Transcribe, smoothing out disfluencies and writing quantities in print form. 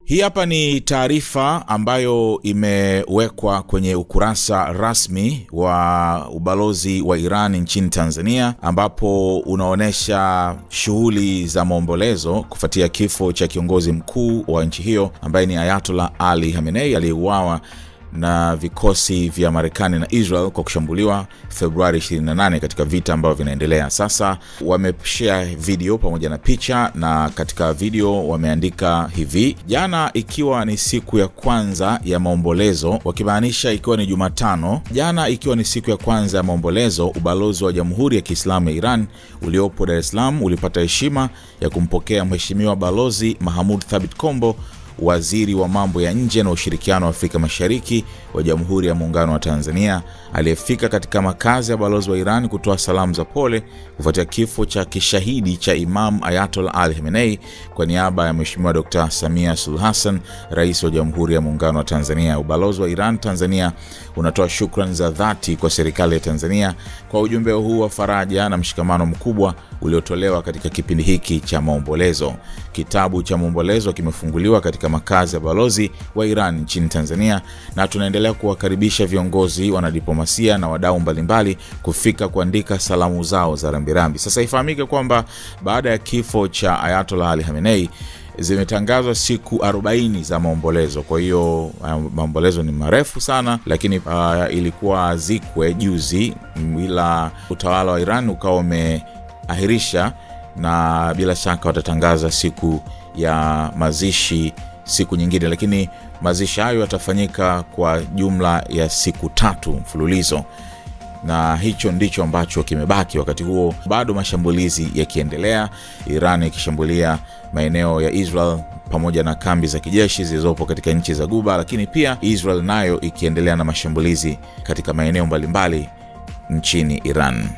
Hii hapa ni taarifa ambayo imewekwa kwenye ukurasa rasmi wa ubalozi wa Iran nchini Tanzania, ambapo unaonesha shughuli za maombolezo kufuatia kifo cha kiongozi mkuu wa nchi hiyo ambaye ni Ayatollah Ali Khamenei aliyeuawa na vikosi vya Marekani na Israel kwa kushambuliwa Februari 28 katika vita ambavyo vinaendelea. Sasa wameshare video pamoja na picha, na katika video wameandika hivi: jana ikiwa ni siku ya kwanza ya maombolezo, wakimaanisha ikiwa ni Jumatano. Jana ikiwa ni siku ya kwanza ya maombolezo, ubalozi wa Jamhuri ya Kiislamu ya Iran uliopo Dar es Salaam ulipata heshima ya kumpokea Mheshimiwa Balozi Mahmoud Thabit Kombo, waziri wa mambo ya nje na ushirikiano wa Afrika Mashariki wa Jamhuri ya Muungano wa Tanzania, aliyefika katika makazi ya balozi wa Iran kutoa salamu za pole kufuatia kifo cha kishahidi cha Imam Ayatollah Ali Khamenei kwa niaba ya Mheshimiwa Dr. Samia Suluhu Hassan, Rais wa Jamhuri ya Muungano wa Tanzania. Ubalozi wa Iran Tanzania unatoa shukrani za dhati kwa serikali ya Tanzania kwa ujumbe huu wa faraja na mshikamano mkubwa uliotolewa katika kipindi hiki cha maombolezo. Kitabu cha maombolezo kimefunguliwa katika makazi ya balozi wa Iran nchini Tanzania, na tunaendelea kuwakaribisha viongozi, wanadiplomasia na wadau mbalimbali kufika kuandika salamu zao za rambirambi. Sasa ifahamike kwamba baada ya kifo cha Ayatollah Ali Khamenei zimetangazwa siku 40 za maombolezo. Kwa hiyo maombolezo ni marefu sana, lakini ilikuwa azikwe juzi, ila utawala wa Iran ukawa umeahirisha, na bila shaka watatangaza siku ya mazishi siku nyingine, lakini mazishi hayo yatafanyika kwa jumla ya siku 3 mfululizo, na hicho ndicho ambacho kimebaki. Wakati huo bado mashambulizi yakiendelea, Iran ikishambulia maeneo ya Israel pamoja na kambi za kijeshi zilizopo katika nchi za Guba, lakini pia Israel nayo ikiendelea na mashambulizi katika maeneo mbalimbali nchini Iran.